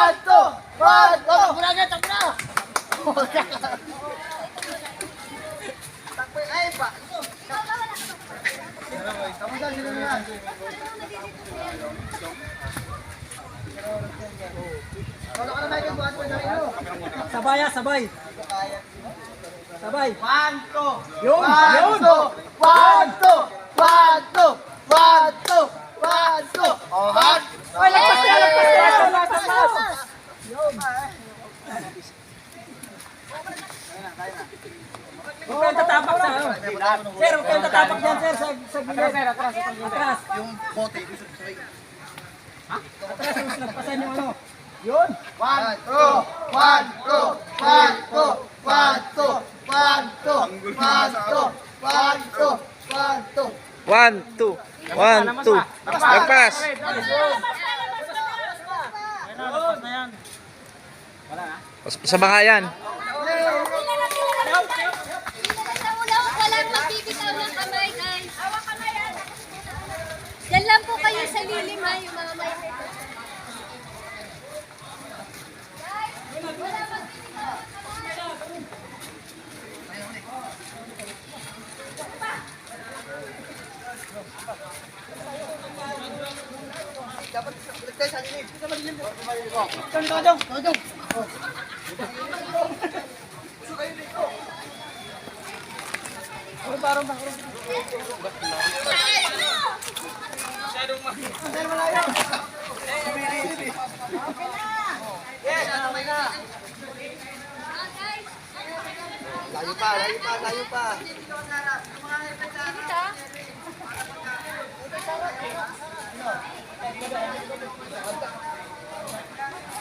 Takbo na agad, takbo na! Takbo, ay pa! Tama saan, sino na yan? Wala ka na Michael, buhat mo na rin mo. Sabay, sabay. Sabay. 1, 2! Yun, 1, 2! 1, 2! 1, 2! 1, 2! 1, 2! Oh, hot! Ay, lagpas na, lagpas na. Lagpas na. Huwag kayong tatapak sa ano. Sir, huwag kayong tatapak dyan, sir. Sa gilid. Atras. Yung bote, gusto ko sa Atras, mas lagpasan yung ano. Yun. 1, 2, 1, 2, 1, 2, 1, 2, 1, 2, 1, 2, 1, 2, 1, 2. 1, 2, 1, 2. Lagpas. Sa mga yan. Walang magbibitaw ng kamay, guys. Yan lang po kayo sa lilim, ha, yung mga may... Dapat tayo sa dilim. Layo pa, layo pa, layo pa.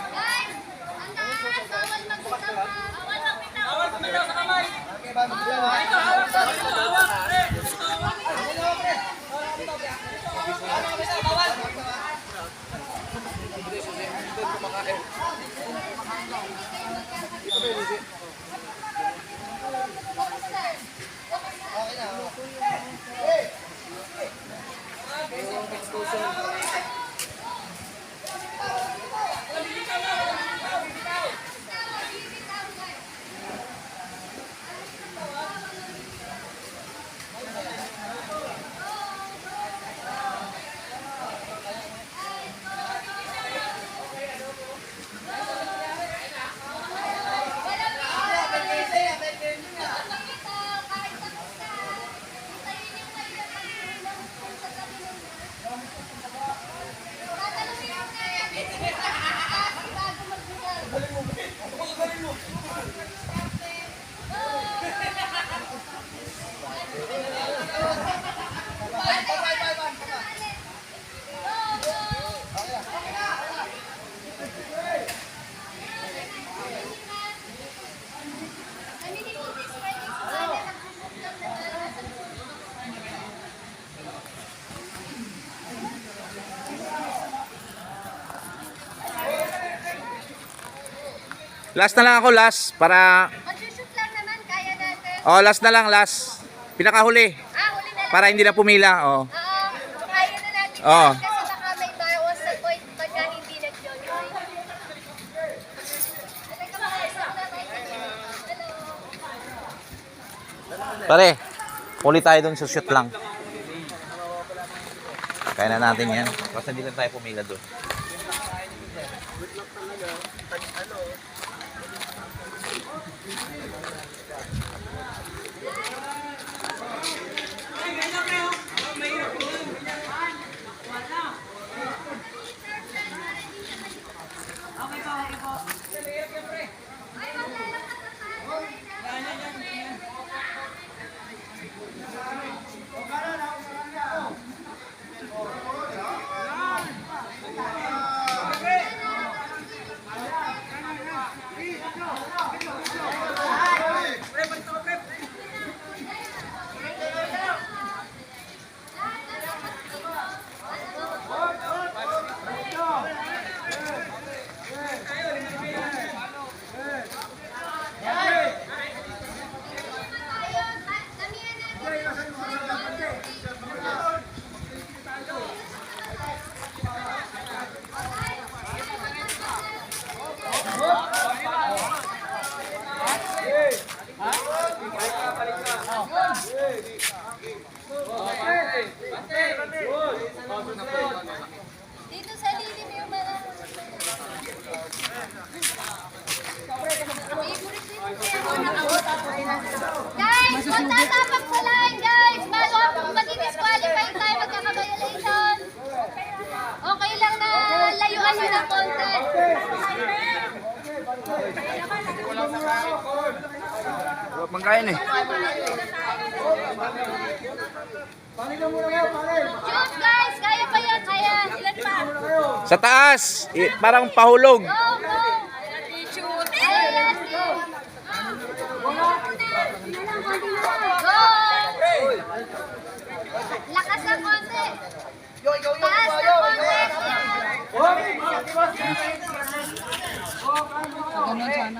Guys, andahan, bawal magbitaw, ha. Bawal magbitaw. Okay, ba? Magbilang, ha? Last na lang ako, last. Para... Mag-shoot lang naman, kaya natin. Oh, last na lang, last. Pinakahuli. Huli na lang. Para hindi na pumila. Oh. Oo, kaya na natin. Oo. Kasi baka may bawas sa point pagka hindi nag-join. Pare, huli tayo dun sa shoot lang. Kaya na natin yan. Basta hindi lang tayo pumila dun. sa lilim yung mga... Guys, magtatapang sa line, guys. Bago mag-disqualify tayo, magkaka-violation. Okay lang na layuan nyo ng konti. Mangkain eh. Shoot, guys. Kaya pa yan, kaya. Ilan pa? Sa taas, parang pahulog. Go, go. Kaya yan, shoot. Go. Lakas ng konti. Taas ng konti. Yan.